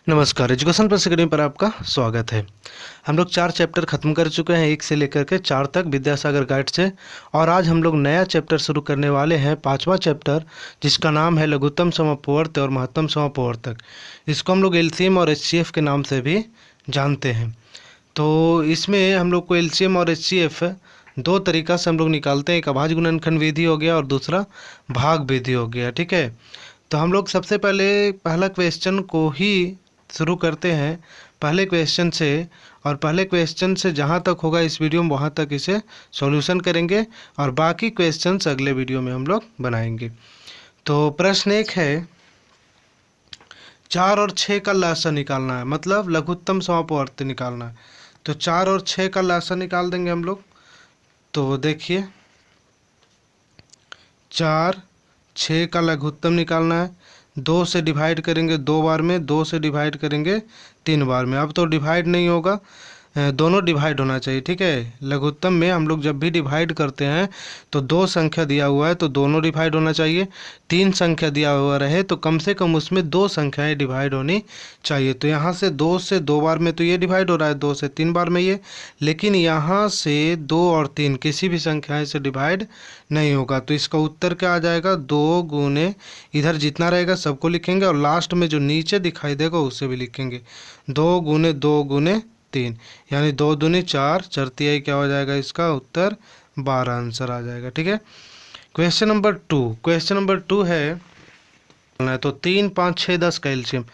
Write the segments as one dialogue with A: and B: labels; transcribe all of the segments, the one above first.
A: नमस्कार, education plus academy पर आपका स्वागत है। हम लोग 4 चैप्टर खत्म कर चुके हैं, 1 से लेकर के 4 तक विद्यासागर गाइड से। और आज हम लोग नया चैप्टर शुरू करने वाले हैं, 5वां चैप्टर, जिसका नाम है लघुत्तम समापवर्त और महत्तम समापवर्तक। इसको हम लोग एलसीएम और एचसीएफ के नाम से भी जानते हैं। तो इसमें हम लोग को एलसीएम और एचसीएफ दो तरीका से हम लोग निकालते हैं। एक अभाज्य गुणनखंड विधि हो गया और दूसरा भाग विधि हो गया। ठीक है, तो हम लोग सबसे पहले पहला क्वेश्चन को ही शुरू करते हैं, पहले क्वेश्चन से। और पहले क्वेश्चन से जहाँ तक होगा इस वीडियो में वहाँ तक इसे सॉल्यूशन करेंगे और बाकी क्वेश्चंस अगले वीडियो में हम लोग बनाएंगे। तो प्रश्न 1 है, 4 और 6 का लसाअ निकालना है, मतलब लघुत्तम समापवर्त निकालना है। तो 4 और 6 का लसाअ निकाल देंगे हम लोग। तो देखिए, 4 6 का लघुत्तम निकालना है। 2 से डिवाइड करेंगे 2 बार में, 2 से डिवाइड करेंगे 3 बार में। अब तो डिवाइड नहीं होगा, दोनों डिवाइड होना चाहिए। ठीक है, लघुत्तम में हम लोग जब भी डिवाइड करते हैं तो 2 संख्या दिया हुआ है तो दोनों डिवाइड होना चाहिए। 3 संख्या दिया हुआ रहे तो कम से कम उसमें 2 संख्याएं डिवाइड होनी चाहिए। तो यहाँ से 2 से 2 बार में तो ये डिवाइड हो रहा है, 2 से 3 बार में ये, लेकिन यहाँ से 2 और 3 किसी भी संख्याएं से डिवाइड नहीं होगा। तो इसका उत्तर क्या आ जाएगा, 2 गुने, इधर जितना रहेगा सबको लिखेंगे और लास्ट में जो नीचे दिखाई देगा उसे भी लिखेंगे। 2 गुने 2 गुने 3, यानी 2 दूनी 4, 4 तिहाई क्या हो जाएगा, इसका उत्तर 12 आंसर आ जाएगा। ठीक है, क्वेश्चन नंबर 2 है तो 3 5 6 10 का एलसीएम।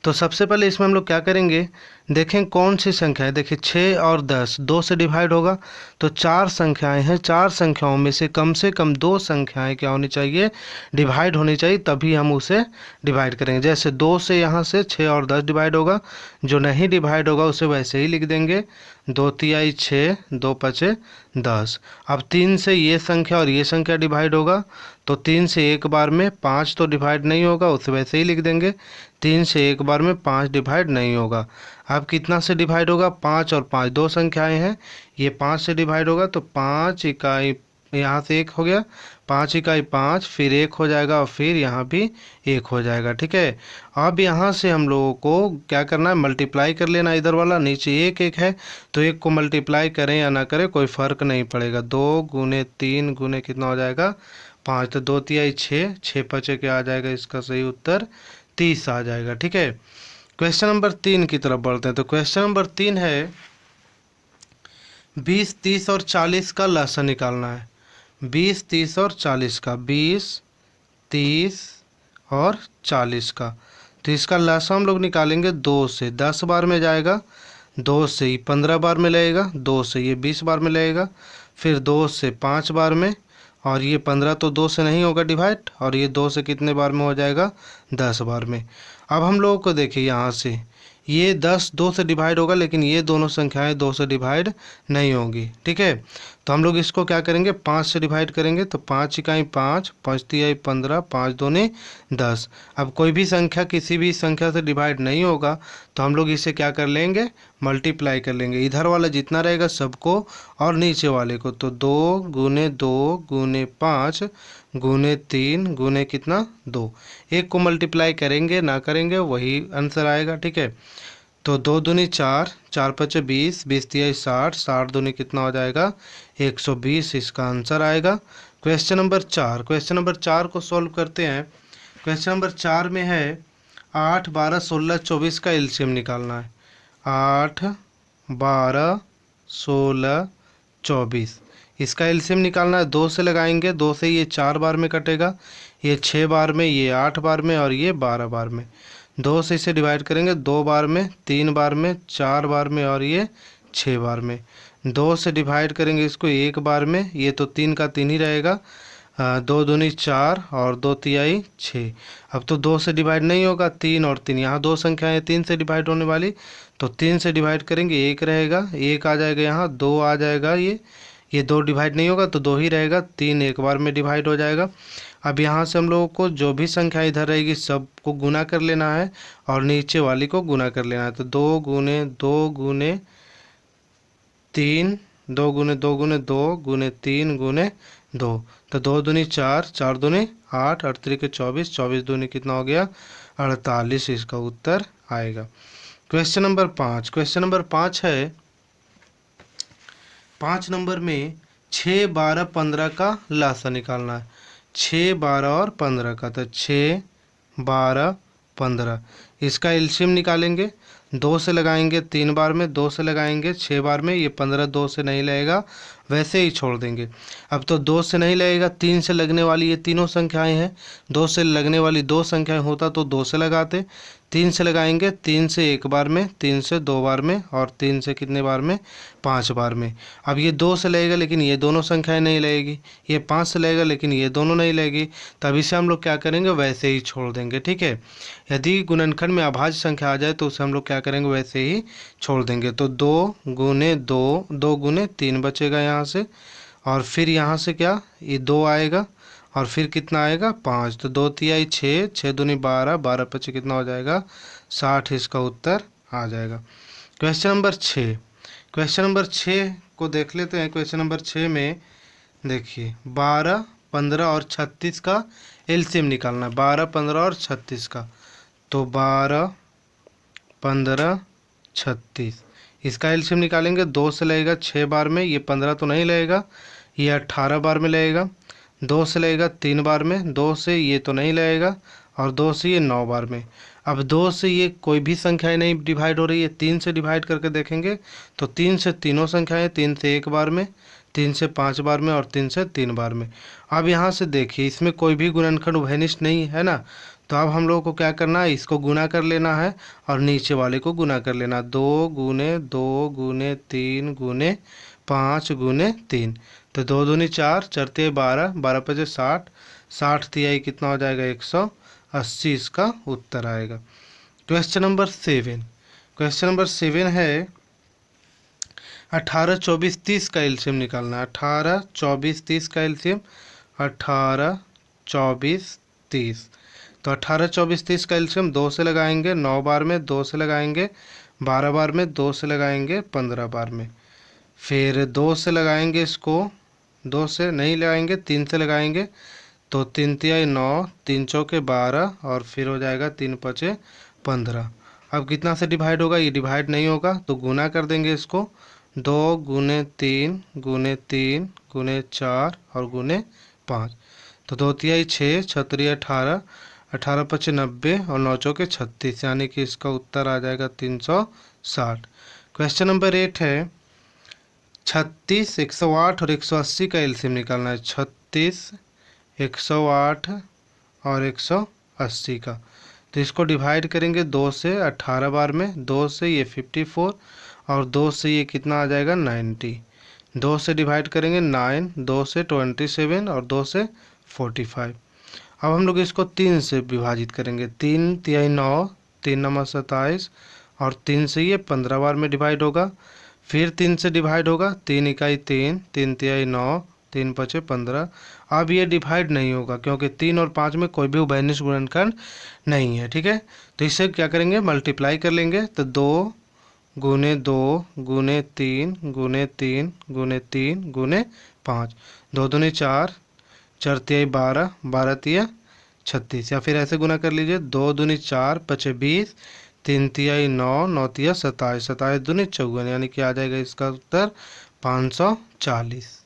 A: तो सबसे पहले इसमें हम लोग क्या करेंगे, देखें कौन सी संख्या है। देखिए 6 और 10 2 से डिवाइड होगा तो 4 संख्याएं हैं, 4 संख्याओं में से कम 2 संख्याएं क्या होनी चाहिए, डिवाइड होनी चाहिए, तभी हम उसे डिवाइड करेंगे। जैसे 2 से यहाँ से 6 और 10 डिवाइड होगा, जो नहीं डिवाइड होगा उसे वैसे ही लिख देंगे। 2 तिहाई 6, 2 पचे 10। अब 3 से ये संख्या और ये संख्या डिवाइड होगा तो 3 से एक बार में 5 तो डिवाइड नहीं होगा, उसे वैसे ही लिख देंगे। 3 से एक बार में 5 डिवाइड नहीं होगा। अब कितना से डिवाइड होगा, 5 और 5 2 संख्याएं हैं, ये 5 से डिवाइड होगा तो 5 इकाई, यहाँ से 1 हो गया, 5 इकाई 5, फिर 1 हो जाएगा और फिर यहाँ भी 1 हो जाएगा। ठीक है, अब यहाँ से हम लोगों को क्या करना है, मल्टीप्लाई कर लेना। इधर वाला नीचे 1 1 है तो 1 को मल्टीप्लाई करें या ना करें कोई फ़र्क नहीं पड़ेगा। 2 गुने 3 गुने कितना हो जाएगा, 5। तो 2 तिहाई 6, 6 पचे क्या आ जाएगा, इसका सही उत्तर 30 आ जाएगा। ठीक है, क्वेश्चन नंबर 3 की तरफ बढ़ते हैं। तो क्वेश्चन नंबर 3 है, 20 30 और 40 का लसाअ निकालना है। 20 30 और 40 का, 20 30 और 40 का। तो इसका लसाअ हम लोग निकालेंगे। 2 से 10 बार में जाएगा, 2 से ही 15 बार में लगेगा, 2 से ये 20 बार में लगेगा, फिर 2 से 5 बार में, और ये 15 तो 2 से नहीं होगा डिवाइड, और ये 2 से कितने बार में हो जाएगा, 10 बार में। अब हम लोगों को देखिए, यहाँ से ये 10 2 से डिवाइड होगा, लेकिन ये दोनों संख्याएं 2 से डिवाइड नहीं होंगी। ठीक है, तो हम लोग इसको क्या करेंगे, 5 से डिवाइड करेंगे। तो 5 इकाई 5, 5 तिहाई 15, 5 दूनी 10। अब कोई भी संख्या किसी भी संख्या से डिवाइड नहीं होगा तो हम लोग इसे क्या कर लेंगे, मल्टीप्लाई कर लेंगे। इधर वाला जितना रहेगा सबको और नीचे वाले को। तो 2 गुने 2 गुने 5 गुने 3 गुने कितना, 2। 1 को मल्टीप्लाई करेंगे ना करेंगे वही आंसर आएगा। ठीक है, तो 2 दूनी 4, 4 पचे 20, 20 तिहाई 60, 60 दूनी कितना हो जाएगा, 120, इसका आंसर आएगा। क्वेश्चन नंबर 4 को सॉल्व करते हैं। क्वेश्चन नंबर 4 में है 8 12 16 24 का एलसीएम निकालना है। 8 12 16 24, इसका एलसीएम निकालना है। 2 से लगाएंगे, 2 से ये 4 बार में कटेगा, ये 6 बार में, ये 8 बार में और ये 12 बार में। 2 से इसे डिवाइड करेंगे, 2 बार में, 3 बार में, 4 बार में और ये 6 बार में। 2 से डिवाइड करेंगे इसको 1 बार में, ये तो 3 का 3 ही रहेगा। 2 दूनी 4 और 2 तिहाई 6। अब तो 2 से डिवाइड नहीं होगा, 3 और 3, यहाँ 2 संख्याएं 3 से डिवाइड होने वाली, तो 3 से डिवाइड करेंगे 1 रहेगा, 1 आ जाएगा, यहाँ 2 आ जाएगा, ये 2 डिवाइड नहीं होगा तो 2 ही रहेगा, 3 एक बार में डिवाइड हो जाएगा। अब यहाँ से हम लोगों को जो भी संख्या इधर रहेगी सबको गुना कर लेना है और नीचे वाली को गुना कर लेना है। तो 2 गुने 2 गुने 3, 2 गुने 2 गुने 2 गुने 3 गुने 2। तो 2 दूनी 4, 4 दूनी 8, 8 के 24, 24 दूनी कितना हो गया, 48, इसका उत्तर आएगा। क्वेश्चन नंबर 5, क्वेश्चन नंबर 5 है 5 नंबर में 6, 12, 15 का लासा निकालना है। 6, 12 और 15 का, तो 6, 12, 15 इसका एलसीएम निकालेंगे। 2 से लगाएंगे 3 बार में, 2 से लगाएंगे 6 बार में, ये 15 2 से नहीं लगेगा, वैसे ही छोड़ देंगे। अब तो 2 से नहीं लगेगा, 3 से लगने वाली ये तीनों संख्याएं हैं। 2 से लगने वाली 2 संख्याएं होता तो 2 से लगाते। 3 से लगाएंगे, 3 से 1 बार में, 3 से 2 बार में, और 3 से कितने बार में, 5 बार में। अब ये 2 से लगेगा लेकिन ये दोनों संख्याएं नहीं लगेगी। ये 5 से लगेगा लेकिन ये दोनों नहीं लगेगी, तभी से हम लोग क्या करेंगे, वैसे ही छोड़ देंगे। ठीक है, यदि गुणनखंड में अभाज्य संख्या आ जाए तो उसे हम लोग क्या करेंगे, वैसे ही छोड़ देंगे। तो 2 गुने 2, 2 गुने 3 बचेगा यहाँ से, और फिर यहाँ से क्या, ये 2 आएगा, और फिर कितना आएगा, 5। तो 2 तिहाई 6, 6 दूनी 12, 12 पचे कितना हो जाएगा, 60। इसका उत्तर आ जाएगा। क्वेश्चन नंबर 6, क्वेश्चन नंबर 6 को देख लेते हैं। क्वेश्चन नंबर 6 में देखिए 12, 15 और 36 का एलसीएम निकालना है। 12, 15 और 36 का, तो 12, 15, 36 इसका एलसीएम निकालेंगे। 2 से लगेगा 6 बार में, ये 15 तो नहीं लगेगा, ये 18 बार में लगेगा। 2 से लगेगा 3 बार में, 2 से ये तो नहीं लगेगा, और 2 से ये 9 बार में। अब 2 से ये कोई भी संख्याएं नहीं डिवाइड हो रही है, 3 से डिवाइड करके देखेंगे तो 3 से तीनों संख्याएं, 3 से 1 बार में, 3 से 5 बार में, और 3 से 3 बार में। अब यहाँ से देखिए इसमें कोई भी गुणनखंड उभयनिष्ठ नहीं है ना, तो अब हम लोगों को क्या करना है, इसको गुना कर लेना है और नीचे वाले को गुना कर लेना। 2 गुने 2 गुने 3 गुने 5 गुने 3, तो 2 दूनी 4, 4 तिहाई 12, 12 पचे 60, 60 तिहाई कितना हो जाएगा, 180। इसका उत्तर आएगा। क्वेश्चन नंबर 7, क्वेश्चन नंबर 7 है 18, 24, 30 का एलसीएम निकालना है। 18, 24, 30 का एलसीएम, 18, 24, 30, तो 18, 24, 30 का एलसीएम 2 से लगाएंगे 9 बार में, 2 से लगाएंगे 12 बार में, 2 से लगाएंगे 15 बार में, फिर 2 से लगाएंगे इसको, 2 से नहीं लगाएंगे 3 से लगाएंगे, तो 3 तिहाई 9, 3 चौके 12, और फिर हो जाएगा 3 पचे 15। अब कितना से डिवाइड होगा, ये डिवाइड नहीं होगा तो गुना कर देंगे इसको। 2 गुने 3 गुने 3 गुने 4 और गुने 5, तो 2 तिहाई 6, 6 तिहाई 18, 18 पचे 90 और 9 चौके 36, यानी कि इसका उत्तर आ जाएगा 360। क्वेश्चन नंबर 8 है 36, 108 और 180 का एलसीएम निकालना है। 36, 108 और 180 का, तो इसको डिवाइड करेंगे 2 से 18 बार में, 2 से ये 54, और 2 से ये कितना आ जाएगा, 90। 2 से डिवाइड करेंगे 9, 2 से 27 और 2 से 45। अब हम लोग इसको 3 से विभाजित करेंगे। 3 तिहाई 9, 3 नंबर 27, और 3 से ये 15 बार में डिवाइड होगा, फिर 3 से डिवाइड होगा, 3 इकाई 3, 3 तिहाई 9, 3 पचे 15। अब ये डिवाइड नहीं होगा क्योंकि 3 और 5 में कोई भी उभयनिष्ठ गुणनखंड नहीं है। ठीक है, तो इससे क्या करेंगे, मल्टीप्लाई कर लेंगे। तो 2 गुने 2 गुने 3 गुने 3 गुने 3 गुने 5, 2 दूनी 4, 4 तिहाई 12, 12 तिया 36, या फिर ऐसे गुना कर लीजिए। 2 दूनी 4 पचे 20, 3 तिहाई 9, 9 तिया 27, 27 दूनी 54, यानी कि आ जाएगा इसका उत्तर 540।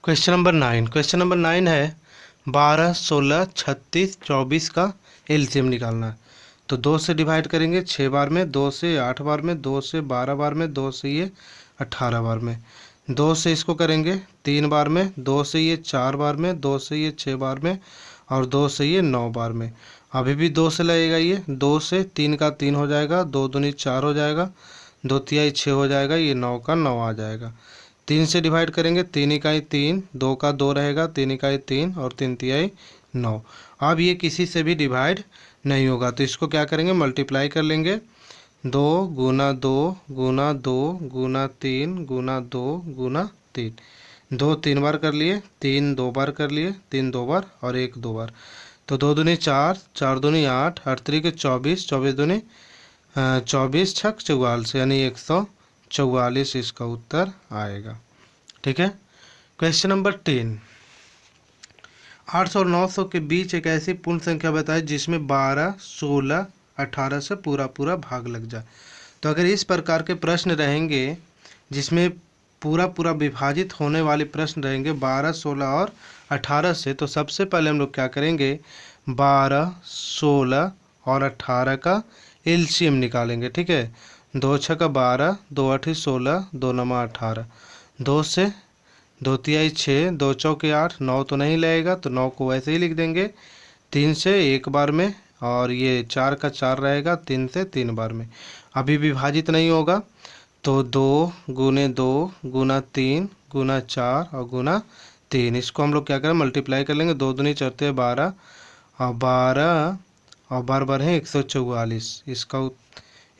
A: क्वेश्चन नंबर 9, क्वेश्चन नंबर 9 है 12, 16, 36, 24 का एलसीएम निकालना है। तो 2 से डिवाइड करेंगे 6 बार में, 2 से 8 बार में, 2 से 12 बार में, 2 से ये 18 बार में। 2 से इसको करेंगे 3 बार में, 2 से ये 4 बार में, 2 से ये 6 बार में, और 2 से ये 9 बार में। अभी भी 2 से लगेगा, ये 2 से 3 का 3 हो जाएगा, 2 दूनी 4 हो जाएगा, 2 तिहाई 6 हो जाएगा, ये 9 का 9 आ जाएगा। 3 से डिवाइड करेंगे, 3 इकाई 3, 2 का 2 रहेगा, 3 इकाई 3 और 3 तिहाई 9। अब ये किसी से भी डिवाइड नहीं होगा, तो इसको क्या करेंगे, मल्टीप्लाई कर लेंगे। 2 गुना 2 गुना 2 गुना 3 गुना 2 गुना 3, 2 3 बार कर लिए, 3 2 बार कर लिए, 3 2 बार और 1 2 बार, तो 2 दूनी 4, 4 दूनी 8, 8 तिरिके 24, 24 दूनी 24 छक 44, यानी 144 इसका उत्तर आएगा। ठीक है, क्वेश्चन नंबर 10, 800 और 900 के बीच एक ऐसी पूर्ण संख्या बताएं जिसमें 12, 16, 18 से पूरा पूरा भाग लग जाए। तो अगर इस प्रकार के प्रश्न रहेंगे जिसमें पूरा पूरा विभाजित होने वाले प्रश्न रहेंगे 12, 16 और 18 से, तो सबसे पहले हम लोग क्या करेंगे 12, 16 और 18 का एलसीएम निकालेंगे। ठीक है, 2 छक्का 12, 2 आठी 16, 2 नमा 18, 2 से 2 तिहाई 6, 2 चौके 8, 9 तो नहीं लगेगा तो 9 को वैसे ही लिख देंगे 3 से एक बार में, और ये 4 का 4 रहेगा 3 से 3 बार में। अभी विभाजित नहीं होगा तो 2 गुने 2 गुना 3 गुना 4 और गुना 3, इसको हम लोग क्या करें मल्टीप्लाई कर लेंगे। 2 दूनी चौथे 12 और 12 और बार बार है 144, इसका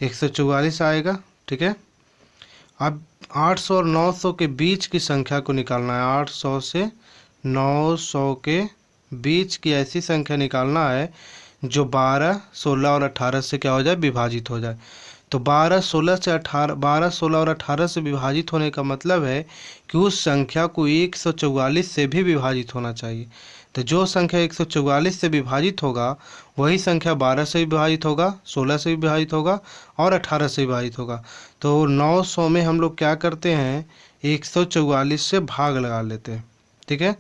A: 144 आएगा। ठीक है, अब 800 और 900 के बीच की संख्या को निकालना है। 800 से 900 के बीच की ऐसी संख्या निकालना है जो 12, 16 और 18 से क्या हो जाए विभाजित हो जाए। तो 12, 16 से 18, 12, 16 और 18 से विभाजित होने का मतलब है कि उस संख्या को 144 से भी विभाजित होना चाहिए। तो जो संख्या 144 से विभाजित होगा वही संख्या 12 से विभाजित होगा, 16 से विभाजित होगा और 18 से विभाजित होगा। तो 900 में हम लोग क्या करते हैं 144 से भाग लगा लेते हैं। ठीक है,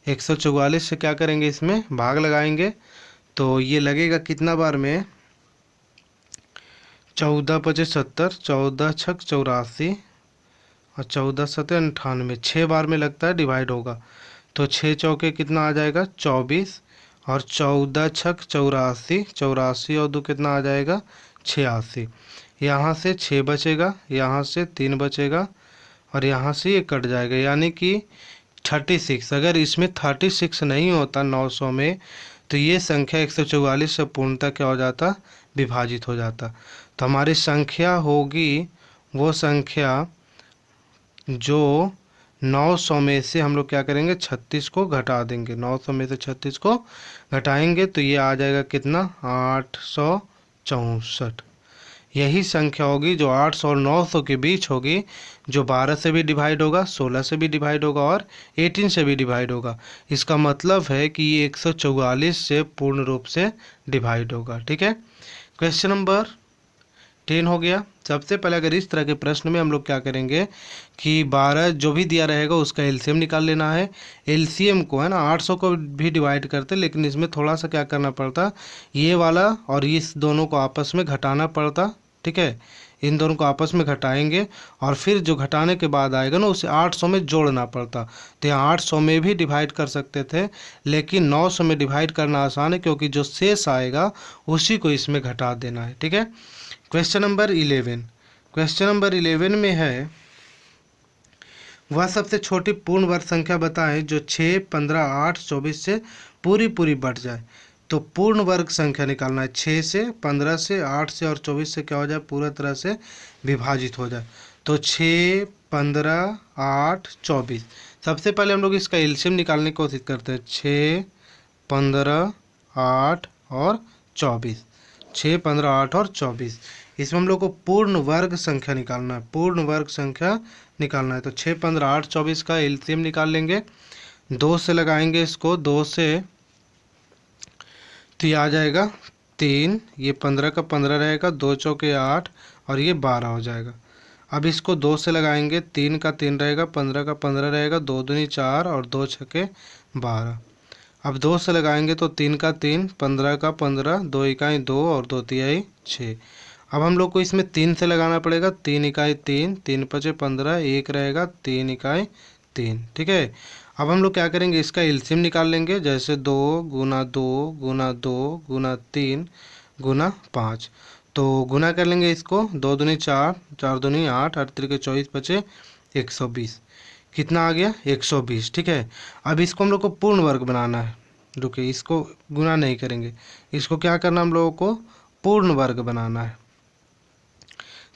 A: 144 से क्या करेंगे इसमें भाग लगाएंगे तो ये लगेगा कितना बार में 14 पचे 70, 14 छक 84 और 14 सते 98, 6 बार में लगता है डिवाइड होगा। तो 6 चौके कितना आ जाएगा 24 और 14 छक 84, 84 और 2 कितना आ जाएगा 86। यहाँ से 6 बचेगा, यहाँ से 3 बचेगा और यहाँ से ये कट जाएगा, यानी कि 36। अगर इसमें 36 नहीं होता 900 में तो ये संख्या 144 से पूर्णतः क्या हो जाता विभाजित हो जाता। तो हमारी संख्या होगी वो संख्या जो 900 में से हम लोग क्या करेंगे 36 को घटा देंगे। 900 में से 36 को घटाएंगे तो ये आ जाएगा कितना 864। यही संख्या होगी जो 800 और 900 के बीच होगी, जो 12 से भी डिवाइड होगा, 16 से भी डिवाइड होगा और 18 से भी डिवाइड होगा। इसका मतलब है कि ये 144 से पूर्ण रूप से डिवाइड होगा। ठीक है, क्वेश्चन नंबर 10 हो गया। सबसे पहले अगर इस तरह के प्रश्न में हम लोग क्या करेंगे कि 12 जो भी दिया रहेगा उसका एलसीएम निकाल लेना है। एलसीएम को है ना 800 को भी डिवाइड करते, लेकिन इसमें थोड़ा सा क्या करना पड़ता ये वाला और इस दोनों को आपस में घटाना पड़ता। ठीक है, इन दोनों को आपस में घटाएंगे और फिर जो घटाने के बाद आएगा ना उसे 800 में जोड़ना पड़ता। तो यहाँ 800 में भी डिवाइड कर सकते थे, लेकिन 900 में डिवाइड करना आसान है क्योंकि जो शेष आएगा उसी को इसमें घटा देना है। ठीक है, क्वेश्चन नंबर 11। क्वेश्चन नंबर 11 में है वह सबसे छोटी पूर्ण वर्ग संख्या बताएं जो 6, 15, 8, 24 से पूरी पूरी बढ़ जाए। तो पूर्ण वर्ग संख्या निकालना है 6 से, 15 से, 8 से और 24 से क्या हो जाए पूरा तरह से विभाजित हो जाए। तो 6, 15, 8, 24। सबसे पहले हम लोग इसका एलसीएम निकालने की कोशिश करते हैं। 6, 15, 8 और 24, 6, 15, 8 और 24। इसमें हम लोग को पूर्ण वर्ग संख्या निकालना है, पूर्ण वर्ग संख्या निकालना है। तो 6, 15, 8, 24 का एलसीएम निकाल लेंगे। 2 से लगाएंगे इसको, 2 से तो ये आ जाएगा 3, ये 15 का 15 रहेगा, 2 चौके 8 और ये 12 हो जाएगा। अब इसको 2 से लगाएंगे, 3 का 3 रहेगा, 15 का 15 रहेगा, 2 दूनी 4 और 2 छके 12। अब 2 से लगाएंगे तो 3 का 3, 15 का 15, 2 इकाई 2 और 2 तिहाई 6। अब हम लोग को इसमें 3 से लगाना पड़ेगा, 3 इकाई 3, 3 पचे 15, 1 रहेगा, 3 इकाई 3। ठीक है, अब हम लोग क्या करेंगे इसका एलसीएम निकाल लेंगे। जैसे 2 गुना 2 गुना 2 गुना 3 गुना 5। तो गुना कर लेंगे इसको, 2 दूनी 4, 4 दूनी 8, 8 तिरके 24 बचे 120। कितना आ गया 120। ठीक है, अब इसको हम लोग को पूर्ण वर्ग बनाना है। रुकिए, इसको गुना नहीं करेंगे, इसको क्या करना हम लोगों को पूर्ण वर्ग बनाना है।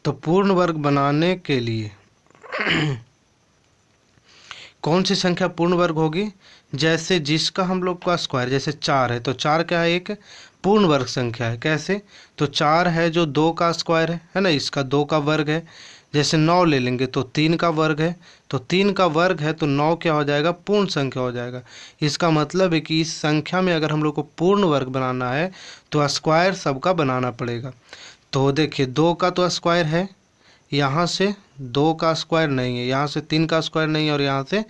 A: तो पूर्ण वर्ग बनाने के लिए कौन सी संख्या पूर्ण वर्ग होगी? जैसे जिसका हम लोग का स्क्वायर, जैसे 4 है तो 4 क्या है एक पूर्ण वर्ग संख्या है। कैसे? तो 4 है जो 2 का स्क्वायर है ना, इसका 2 का वर्ग है। जैसे 9 ले लेंगे तो 3 का वर्ग है, तो 3 का वर्ग है तो 9 क्या हो जाएगा, पूर्ण संख्या हो जाएगा। इसका मतलब है कि इस संख्या में अगर हम लोग को पूर्ण वर्ग बनाना है तो स्क्वायर सबका बनाना पड़ेगा। तो देखिए 2 का तो स्क्वायर है, यहाँ से 2 का स्क्वायर नहीं है, यहाँ से 3 का स्क्वायर नहीं है और यहाँ से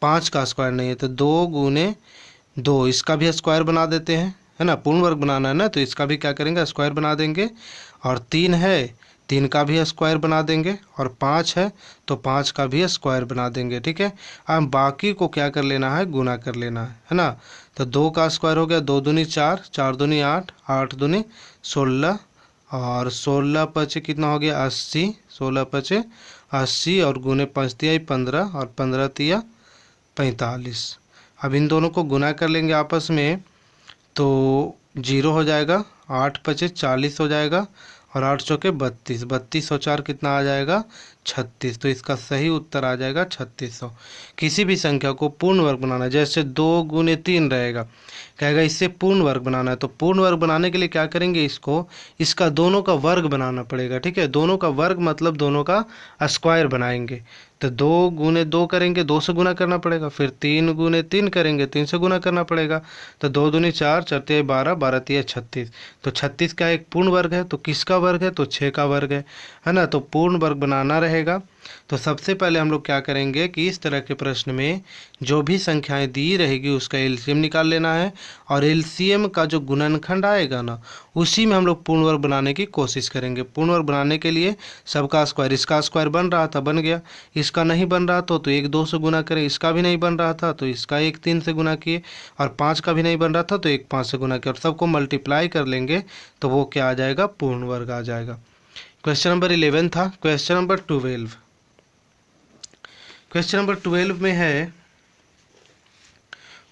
A: 5 का स्क्वायर नहीं है, तो 2 गुने 2 इसका भी स्क्वायर बना देते हैं, है ना। पूर्ण वर्ग बनाना है ना, तो इसका भी क्या करेंगे, स्क्वायर बना देंगे। और 3 है, 3 का भी स्क्वायर बना देंगे। और 5 है तो 5 का भी स्क्वायर बना देंगे, ठीक है। अब बाकी को क्या कर लेना है, गुना कर लेना है ना। तो 2 का स्क्वायर हो गया, 2 दूनी 4, 4 दूनी 8, 8 दूनी 16 और 16 पचे कितना हो गया, 80, 16 पचे 80 और गुने 5 तिया 15 और 15 तिया 45। अब इन दोनों को गुना कर लेंगे आपस में तो 0 हो जाएगा, 8 पचे 40 हो जाएगा और 8 चौके 32, 32 और 4 कितना आ जाएगा, 36। तो इसका सही उत्तर आ जाएगा 3600। किसी भी संख्या को पूर्ण वर्ग बनाना है, जैसे 2 गुने 3 रहेगा, कहेगा इससे पूर्ण वर्ग बनाना है, तो पूर्ण वर्ग बनाने के लिए क्या करेंगे, इसका दोनों का वर्ग बनाना पड़ेगा, ठीक है। दोनों का वर्ग मतलब दोनों का स्क्वायर बनाएंगे। तो 2 गुने 2 करेंगे, 2 से गुना करना पड़ेगा, फिर 3 गुने 3 करेंगे, 3 से गुना करना पड़ेगा। तो 2 दूनी 4, 4 तिया 12, 12 तिया 36। तो 36 का एक पूर्ण वर्ग है, तो किसका वर्ग है, तो 6 का वर्ग है ना। तो पूर्ण वर्ग बनाना रहेगा। तो सबसे पहले हम लोग क्या करेंगे कि इस तरह के प्रश्न में जो भी संख्याएं दी रहेगी उसका एलसीएम निकाल लेना है और एलसीएम का जो गुणनखंड आएगा ना उसी में हम लोग पूर्ण वर्ग बनाने की कोशिश करेंगे। पूर्ण वर्ग बनाने के लिए सबका स्क्वायर, इसका स्क्वायर बन रहा था बन गया, इसका नहीं बन रहा तो 1 2 से गुना करें, इसका भी नहीं बन रहा था तो इसका 1 3 से गुना किए और 5 का भी नहीं बन रहा था तो 1 5 से गुना किया और सबको मल्टीप्लाई कर लेंगे तो वो क्या आ जाएगा, पूर्ण वर्ग आ जाएगा। क्वेश्चन नंबर 11 था। क्वेश्चन नंबर 12, क्वेश्चन नंबर 12 में है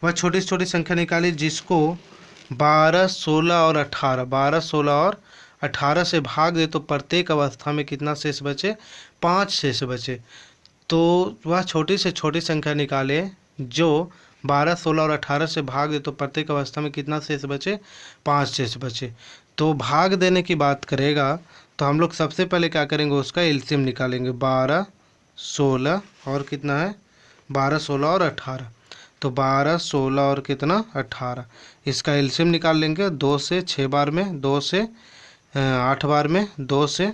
A: वह छोटी से छोटी संख्या निकाली जिसको 12 16 और 18, 12 16 और 18 से भाग दे तो प्रत्येक अवस्था में कितना शेष बचे, 5 शेष बचे। तो वह छोटी से छोटी संख्या निकाले जो 12 16 और 18 से भाग दे तो प्रत्येक अवस्था में कितना शेष बचे, 5 शेष बचे। तो भाग देने की बात करेगा तो हम लोग सबसे पहले क्या करेंगे, उसका एलसीएम निकालेंगे। 12 16 और कितना है, 12 16 और 18, तो 12 16 और कितना 18, इसका एलसीएम निकाल लेंगे। 2 से 6 बार में, 2 से 8 बार में, 2 से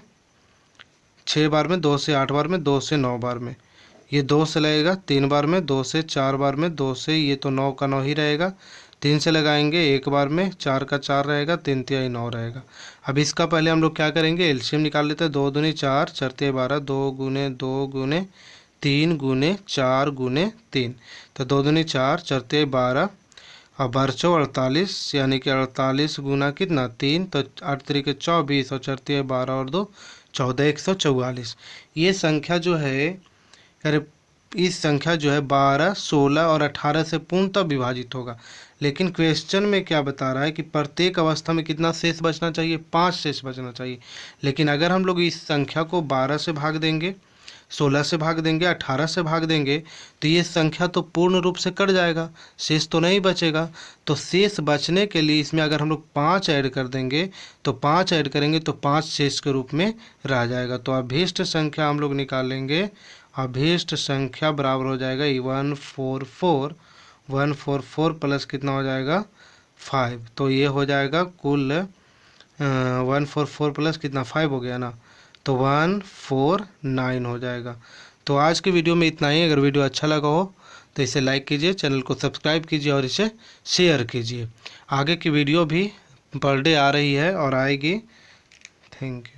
A: 6 बार में, 2 से 8 बार में, 2 से 9 बार में, ये 2 से लगेगा 3 बार में, 2 से 4 बार में, 2 से ये तो 9 का 9 ही रहेगा, 3 से लगाएंगे 1 बार में, 4 का 4 रहेगा, 3 तिहाई 9 रहेगा। अब इसका पहले हम लोग क्या करेंगे, एलसीएम निकाल लेते हैं। 2 दूनी 4, 4 तिहाई 12, 2 गुने 3 गुने 4 गुने 3, तो 2 दूनी 4, 4 तिहाई 12 और 12 48, यानी कि 48 गुना कितना 3, तो 8 तरीके 24 और 4 तिहाई 12 और 2 14, 144। ये संख्या जो है, अरे इस संख्या जो है 12 16 और 18 से पूर्णतः विभाजित होगा। लेकिन क्वेश्चन में क्या बता रहा है कि प्रत्येक अवस्था में कितना शेष बचना चाहिए, 5 शेष बचना चाहिए। लेकिन अगर हम लोग इस संख्या को 12 से भाग देंगे, 16 से भाग देंगे, 18 से भाग देंगे तो ये संख्या तो पूर्ण रूप से कट जाएगा, शेष तो नहीं बचेगा। तो शेष बचने के लिए इसमें अगर हम लोग 5 ऐड कर देंगे तो 5 ऐड करेंगे तो 5 शेष के रूप में रह जाएगा। तो अभीष्ट संख्या हम लोग निकालेंगे, अभीष्ट संख्या बराबर हो जाएगा 144 प्लस कितना हो जाएगा 5, तो ये हो जाएगा कुल 144 प्लस कितना 5 हो गया ना, तो 149 हो जाएगा। तो आज की वीडियो में इतना ही। अगर वीडियो अच्छा लगा हो तो इसे लाइक कीजिए, चैनल को सब्सक्राइब कीजिए और इसे शेयर कीजिए। आगे की वीडियो भी पर डे आ रही है और आएगी। Thank you.